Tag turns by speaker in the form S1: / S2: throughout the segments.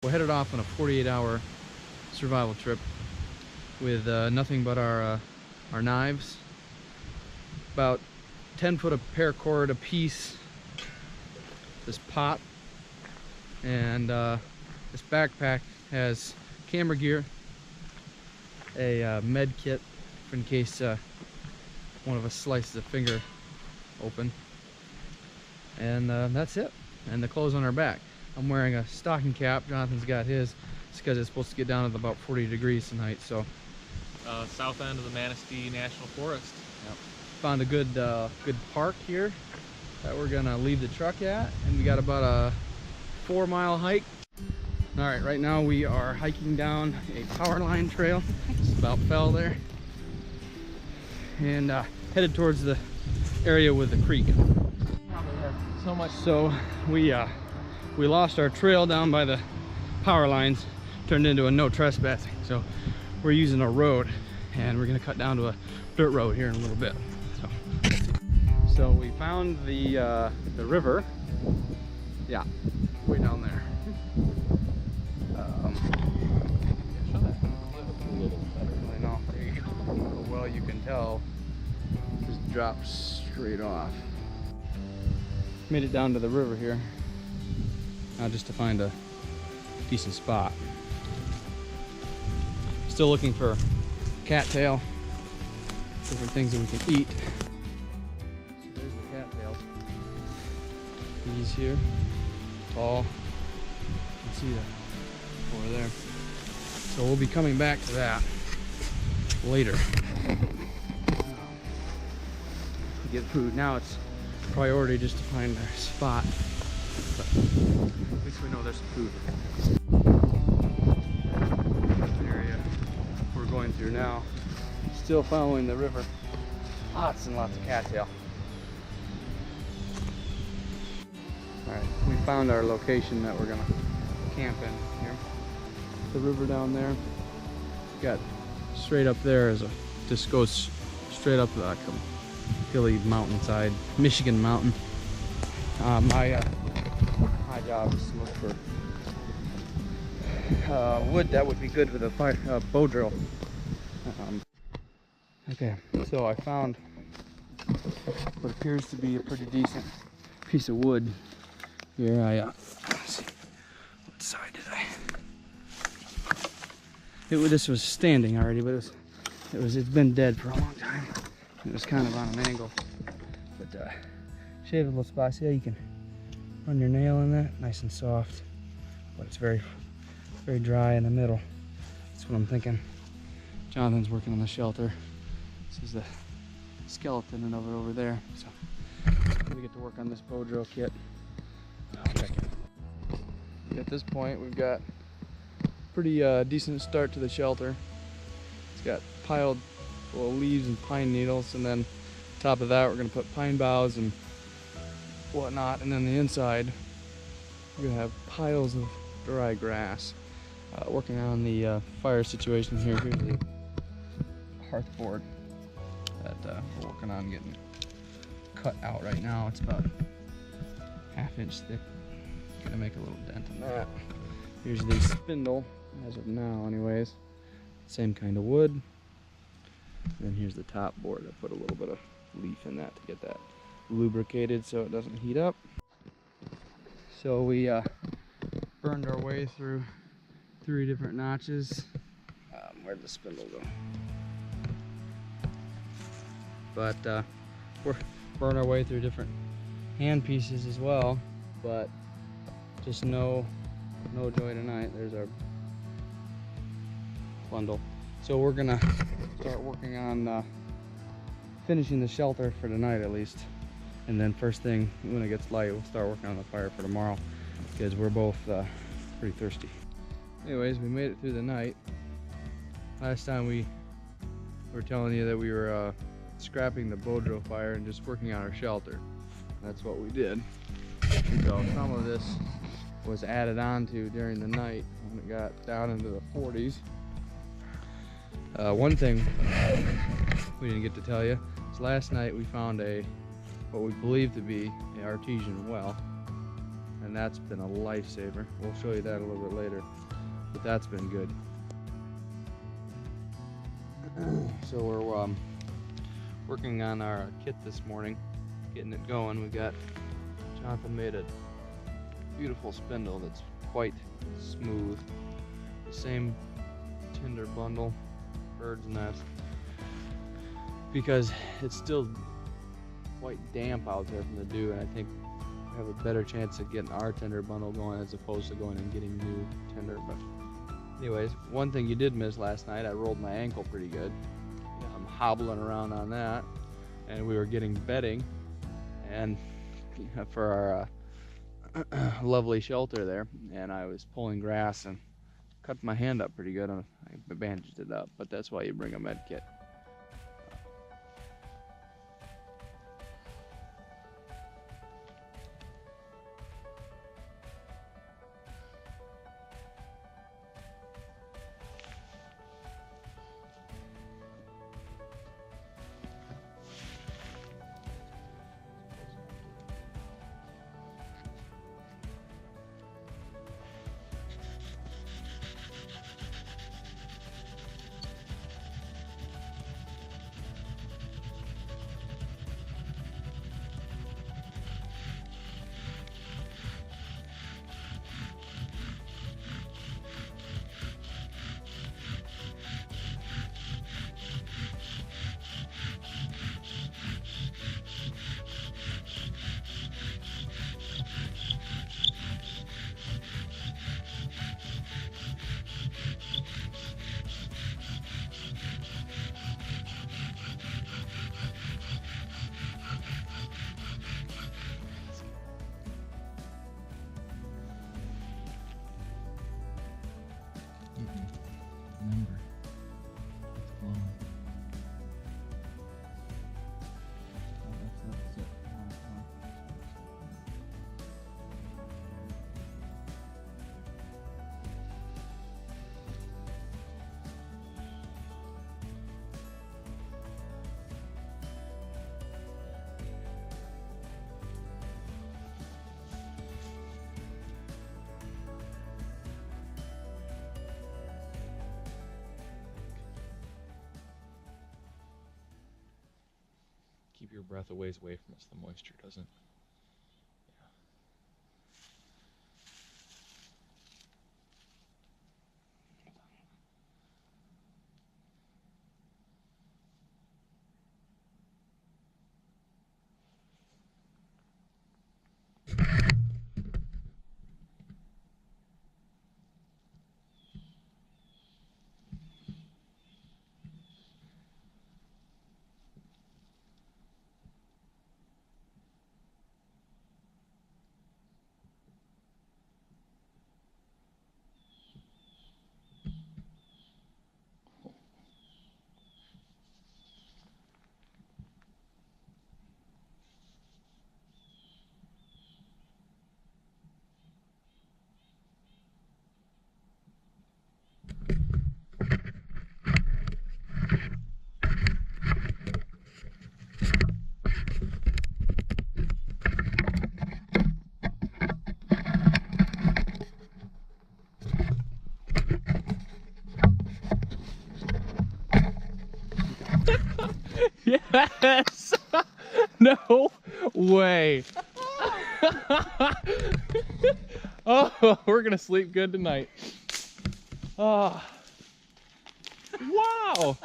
S1: We're headed off on a 48-hour survival trip with nothing but our knives, about 10 foot of paracord a piece, this pot, and this backpack has camera gear, a med kit in case one of us slices a finger open, and that's it, and the clothes on our back. I'm wearing a stocking cap. Jonathan's got his. It's because it's supposed to get down to about 40 degrees tonight. So,
S2: south end of the Manistee National Forest.
S1: Yep. Found a good park here that we're gonna leave the truck at, and we got about a 4-mile hike. All right, right now we are hiking down a power line trail. Just about fell there, and headed towards the area with the creek.
S2: So much.
S1: So we lost our trail down by the power lines, turned into a no trespassing. So we're using a road, and we're gonna cut down to a dirt road here in a little bit. So we found the river. Yeah, way down there. Show that cliff a little better. I know. There you go. Well, you can tell, just drops straight off. Made it down to the river here. Now just to find a decent spot. Still looking for cattail, different things that we can eat. So there's the cattails. These here, tall. You can see that over there. So we'll be coming back to that later. Get food. Now it's priority just to find our spot. But at least we know there's some food. The area we're going through now, still following the river. Lots and lots of cattail. Alright, we found our location that we're gonna camp in here. The river down there. Got straight up there is just goes straight up like a hilly mountainside, Michigan mountain. My job is to look for wood that would be good with a fire bow drill. Okay, so I found what appears to be a pretty decent piece of wood here. Let's see, what side did I? This was standing already, but it's been dead for a long time. It was kind of on an angle, but shaveable spot. See how you can run your nail in that, nice and soft, but it's very, very dry in the middle. That's what I'm thinking. Jonathan's working on the shelter. This is the skeleton of it over there. So I'm gonna get to work on this bow drill kit. I'll check it. At this point, we've got pretty decent start to the shelter. It's got piled leaves and pine needles, and then on top of that we're going to put pine boughs and whatnot, and then the inside we're going to have piles of dry grass. Working on the fire situation here. Here's the hearth board that we're working on getting cut out right now. It's about 1/2 inch thick. Gonna make a little dent in that. Here's the spindle, as of now anyways. Same kind of wood. And then here's the top board. I put a little bit of leaf in that to get that lubricated so it doesn't heat up. So we burned our way through 3 different notches. Where'd the spindle go? But we're burning our way through different hand pieces as well, but just no joy tonight. There's our bundle. So we're gonna start working on finishing the shelter for tonight at least, and then first thing when it gets light we'll start working on the fire for tomorrow, because we're both pretty thirsty. Anyways, we made it through the night. Last time we were telling you that we were scrapping the bow drill fire and just working on our shelter. That's what we did. So some of this was added on to during the night when it got down into the 40s. One thing we didn't get to tell you is last night we found what we believe to be an artesian well. and that's been a lifesaver. We'll show you that a little bit later, but that's been good. So we're working on our kit this morning, getting it going. We got Jonathan made a beautiful spindle that's quite smooth. The same tinder bundle, bird's nest, because it's still quite damp out there from the dew, and I think we have a better chance of getting our tinder bundle going as opposed to going and getting new tinder. But anyways, one thing you did miss last night, I rolled my ankle pretty good. I'm hobbling around on that, and we were getting bedding and for our lovely shelter there, and I was pulling grass and cut my hand up pretty good. I bandaged it up, but that's why you bring a med kit. Remember, it's blowing. That's it.
S2: Keep your breath a ways away from us. The moisture doesn't. Yes! No way! Oh, we're gonna sleep good tonight. Oh. Wow!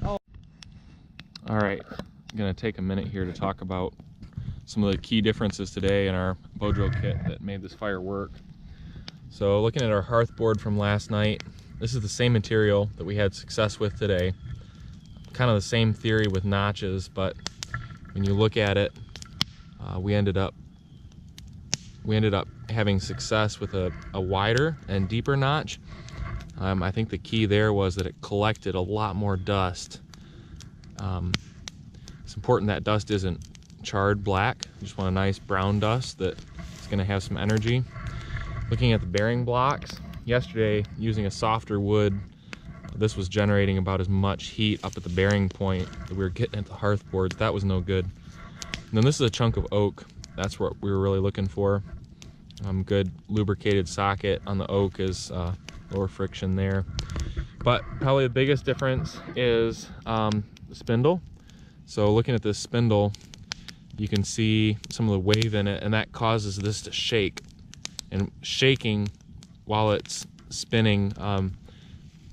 S2: Oh. All right, I'm gonna take a minute here to talk about some of the key differences today in our bow drill kit that made this fire work. So looking at our hearth board from last night, this is the same material that we had success with today. Kind of the same theory with notches, but when you look at it, we ended up having success with a wider and deeper notch. I think the key there was that it collected a lot more dust. It's important that dust isn't charred black. You just want a nice brown dust that's going to have some energy. Looking at the bearing blocks, yesterday using a softer wood, this was generating about as much heat up at the bearing point that we were getting at the hearth boards. That was no good. And then this is a chunk of oak. That's what we were really looking for. Good lubricated socket on the oak is lower friction there. But probably the biggest difference is the spindle. So looking at this spindle, you can see some of the wave in it, and that causes this to shake. And shaking while it's spinning,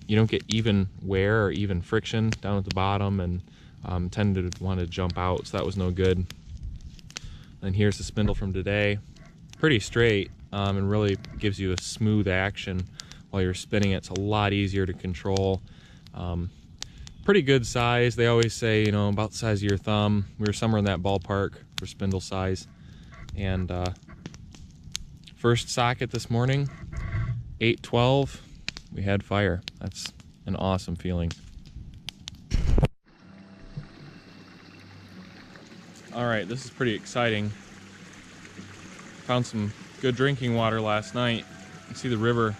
S2: you don't get even wear or even friction down at the bottom, and tend to want to jump out, so that was no good. And here's the spindle from today. Pretty straight, and really gives you a smooth action while you're spinning it. It's a lot easier to control. Pretty good size. They always say, you know, about the size of your thumb. We were somewhere in that ballpark for spindle size. And first socket this morning, 812, we had fire. That's an awesome feeling. All right, this is pretty exciting. Found some good drinking water last night. You see the river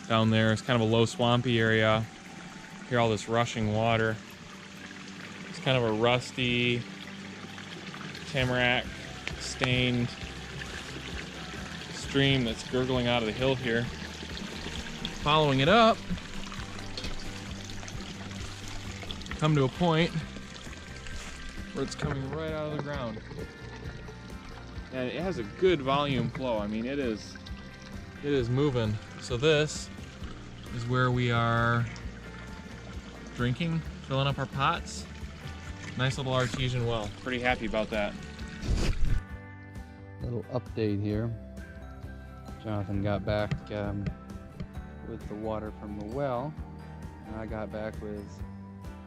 S2: down there. It's kind of a low swampy area. Hear all this rushing water. It's kind of a rusty, tamarack stained stream that's gurgling out of the hill here. Following it up, come to a point where it's coming right out of the ground. And it has a good volume flow. I mean, it is moving. So this is where we are drinking, filling up our pots. Nice little artesian well. Pretty happy about that.
S1: Little update here. Jonathan got back with the water from the well, and I got back with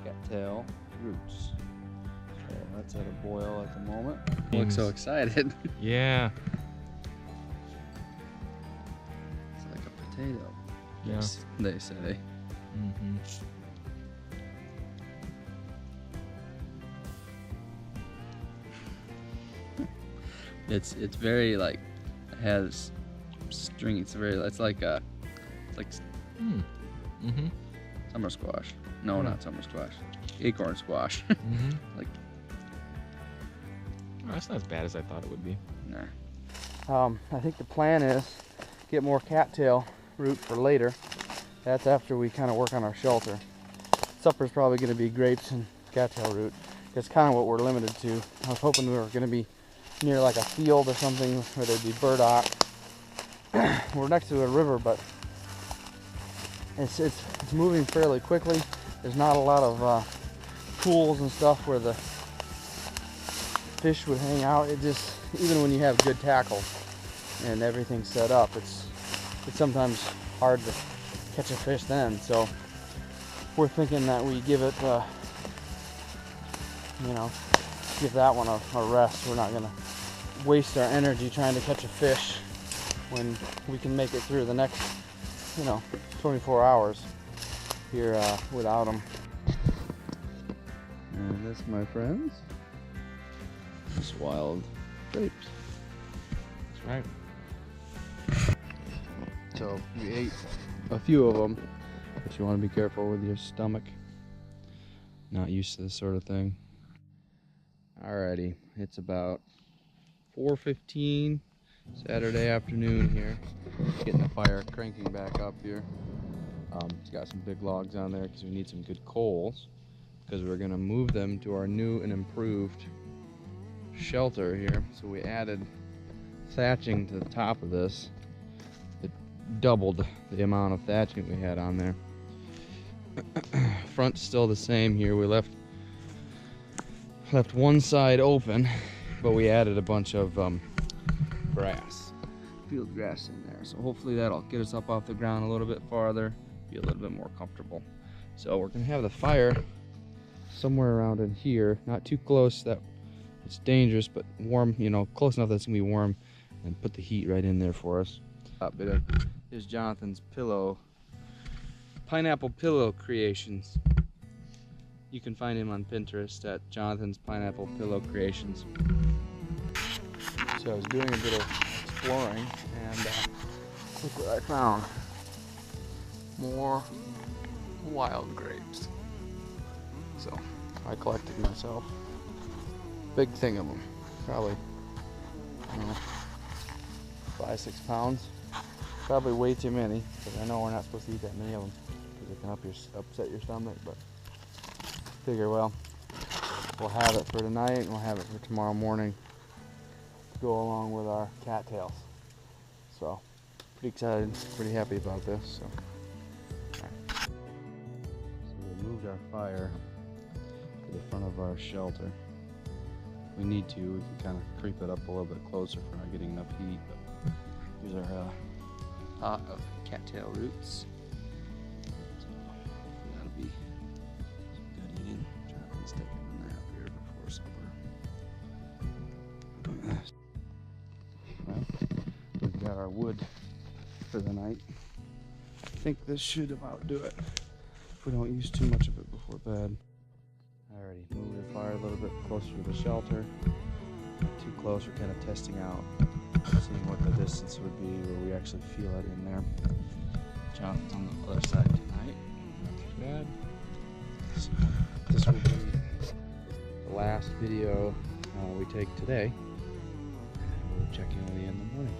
S1: cattail roots. So that's at a boil at the moment. Looks so excited.
S2: Yeah.
S1: It's like a potato.
S2: Yeah.
S1: Yes, they say.
S2: Mm-hmm.
S1: It's very like, has string. It's like
S2: Mm-hmm.
S1: summer squash. No, not summer squash. Acorn squash.
S2: Mm-hmm.
S1: Like,
S2: oh, that's not as bad as I thought it would be.
S1: nah. I think the plan is get more cattail root for later. That's after we kind of work on our shelter. Supper's probably going to be grapes and cattail root. That's kind of what we're limited to. I was hoping we were going to be near like a field or something where there'd be burdock. We're next to a river, but it's moving fairly quickly. There's not a lot of pools and stuff where the fish would hang out. It just, even when you have good tackle and everything set up, it's sometimes hard to catch a fish then. So we're thinking that we give it, give that one a rest. We're not gonna waste our energy trying to catch a fish when we can make it through the next, 24 hours here without them. And this, my friends, is wild grapes.
S2: That's right.
S1: So we ate a few of them, but you want to be careful with your stomach. Not used to this sort of thing. Alrighty, it's about 4:15 Saturday afternoon here. Getting the fire cranking back up here. It's got some big logs on there because we need some good coals, because we're gonna move them to our new and improved shelter here. So we added thatching to the top of this. It doubled the amount of thatching we had on there. Front's still the same here. We left one side open, but we added a bunch of grass, field grass in there. So hopefully that'll get us up off the ground a little bit farther, be a little bit more comfortable. So we're gonna have the fire somewhere around in here, not too close that it's dangerous, but warm, close enough that it's gonna be warm, and put the heat right in there for us. Here's Jonathan's pillow, pineapple pillow creations. You can find him on Pinterest at Jonathan's Pineapple Pillow Creations. So I was doing a bit of exploring, and look what I found. More wild grapes. So I collected myself big thing of them, probably 5 5-6 pounds. Probably way too many, because I know we're not supposed to eat that many of them, because it can upset your stomach, but figure, well, we'll have it for tonight, and we'll have it for tomorrow morning to go along with our cattails. So, pretty excited, pretty happy about this. So we moved our fire to the front of our shelter. If we need to, we can kind of creep it up a little bit closer for not getting enough heat. But here's our pot of cattail roots. So that'll be some good eating. Jonathan's taking a nap here before supper. Well, we've got our wood for the night. I think this should about do it if we don't use too much of it before bed. Alrighty, moved the fire a little bit closer to the shelter. Not too close, we're kind of testing out, seeing what the distance would be where we actually feel it in there. Jonathan's on the other side tonight. Not too bad. So this will be the last video we take today. We'll check in with you in the morning.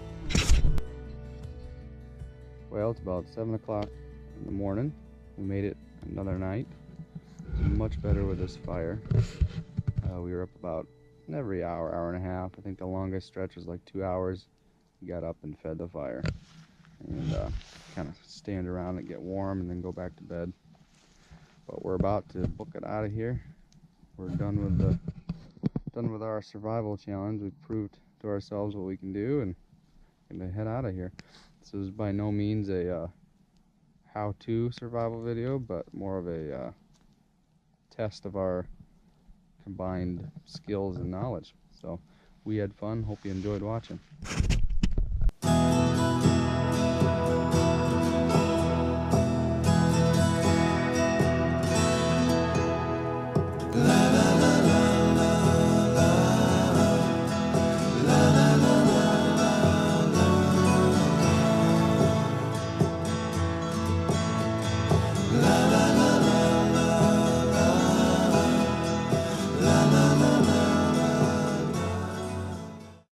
S1: Well, it's about 7 o'clock in the morning. We made it another night. Much better with this fire. We were up about every hour, hour and a half. I think the longest stretch was like 2 hours. We got up and fed the fire, and kind of stand around and get warm, and then go back to bed. But we're about to book it out of here. We're done with our survival challenge. We've proved to ourselves what we can do, and gonna head out of here. This is by no means a how-to survival video, but more of a test of our combined skills and knowledge. So we had fun. Hope you enjoyed watching.